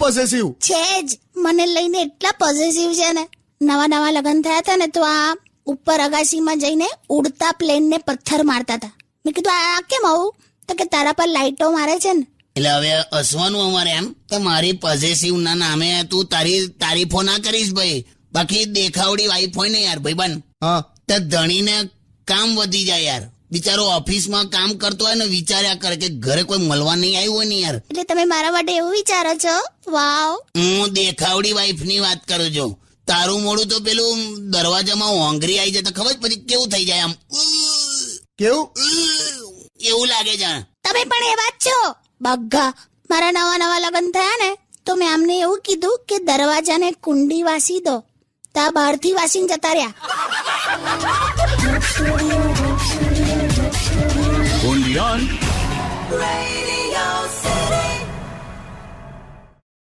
Possessive છે જ. મને લઈને એટલા પોઝેસિવ છે ને. નવા લગ્ન થયા હતા ને તો આ ઉપર અગાસીમાં જઈને ઉડતા પ્લેન ને પથ્થર મારતા હતા. મેં કીધું આ કેમ આવું? તો કે તારા પર લાઈટો મારે છે ને. એટલે હવે હસવાનું અમારે એમ તો મારી પોઝેસિવ ના નામે તું તારી તારીફો ના કરીશ ભાઈ. બાકી દેખાવડી વાઈફ હોય ને યાર ભાઈબંધ, હા તો ધણીને કામ વધી જાય યાર. બિચારો ઓફિસમાં કામ કરતો હોય ને વિચાર્યા કરે કે ઘરે કોઈ મળવા નહીં આવ્યું હોય ને યાર. એટલે તમે મારા માટે એવું વિચારો છો? વાવ. હું દેખાવડી વાઈફ ની વાત કરું છું. તારું મોડું તો પેલું દરવાજામાં હોંગરી આવી જાય તો ખબર પછી કેવું થઈ જાય આમ કેવું? એવું લાગે છે. તમે પણ એવા જ છો બગ્ગા. મારા નવા લગ્ન થયા ને તો મેં આમને એવું કીધું કે દરવાજાને કુંડી વાસી દો. તા બહારથી વાસીને જતા રહ્યા. Only on Radio